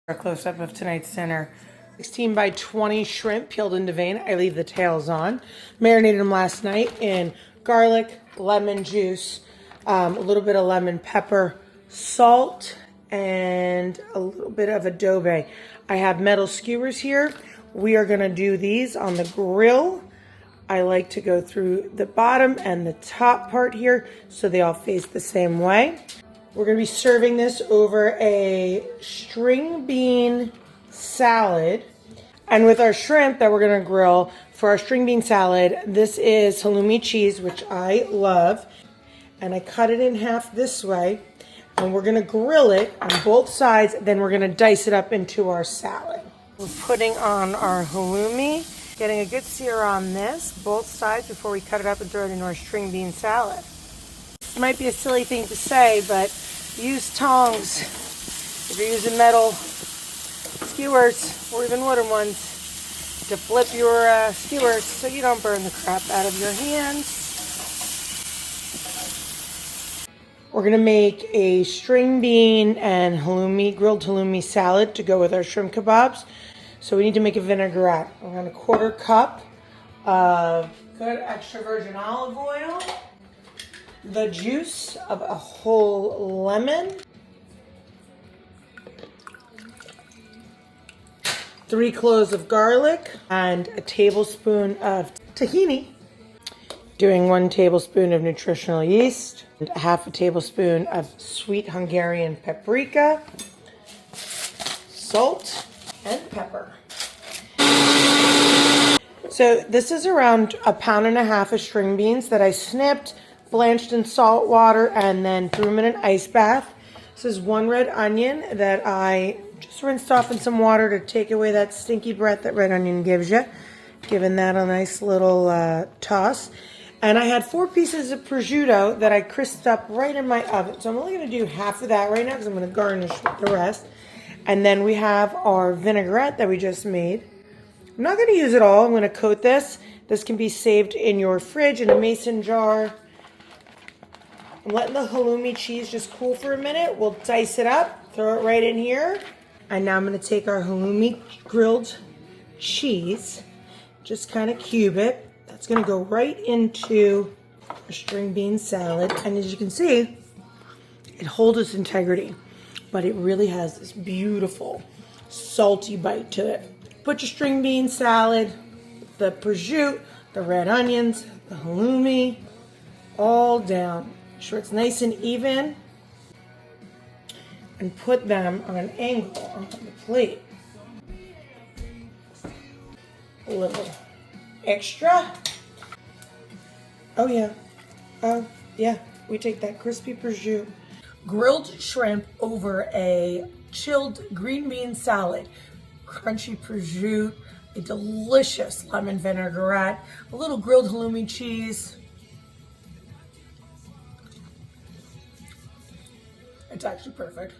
A close-up of tonight's dinner. 16 by 20 shrimp peeled and deveined. I leave the tails on. Marinated them last night in garlic, lemon juice, a little bit of lemon pepper, salt, and a little bit of adobe. I have metal skewers here. We are going to do these on the grill. I like to go through the bottom and the top part here so they all face the same way. We're going to be serving this over a string bean salad. And with our shrimp that we're going to grill for our string bean salad, this is halloumi cheese, which I love. And I cut it in half this way. And we're going to grill it on both sides. Then we're going to dice it up into our salad. We're putting on our halloumi, getting a good sear on this, both sides, before we cut it up and throw it into our string bean salad. It might be a silly thing to say, but use tongs if you're using metal skewers or even wooden ones to flip your skewers so you don't burn the crap out of your hands. We're going to make a string bean and grilled halloumi salad to go with our shrimp kebabs. So we need to make a vinaigrette. We're going to 1/4 cup of good extra virgin olive oil, the juice of a whole lemon, 3 cloves of garlic, and a tablespoon of tahini. Doing 1 tablespoon of nutritional yeast, and 1/2 tablespoon of sweet Hungarian paprika, salt, and pepper. So this is around 1.5 pounds of string beans that I snipped, blanched in salt water, and then threw them in an ice bath. This is 1 red onion that I just rinsed off in some water to take away that stinky breath that red onion gives you. Giving that a nice little toss. And I had 4 pieces of prosciutto that I crisped up right in my oven. So I'm only going to do half of that right now because I'm going to garnish with the rest. And then we have our vinaigrette that we just made. I'm not going to use it all. I'm going to coat this. This can be saved in your fridge in a mason jar. I'm letting the halloumi cheese just cool for a minute. We'll dice it up, throw it right in here. And now I'm going to take our halloumi grilled cheese, just kind of cube it. That's going to go right into our string bean salad. And as you can see, it holds its integrity, but it really has this beautiful salty bite to it. Put your string bean salad, the prosciutto, the red onions, the halloumi, all down. Make sure it's nice and even. And put them on an angle on the plate. A little extra. Oh yeah, we take that crispy prosciutto. Grilled shrimp over a chilled green bean salad. Crunchy prosciutto, a delicious lemon vinaigrette, a little grilled halloumi cheese. It's actually perfect.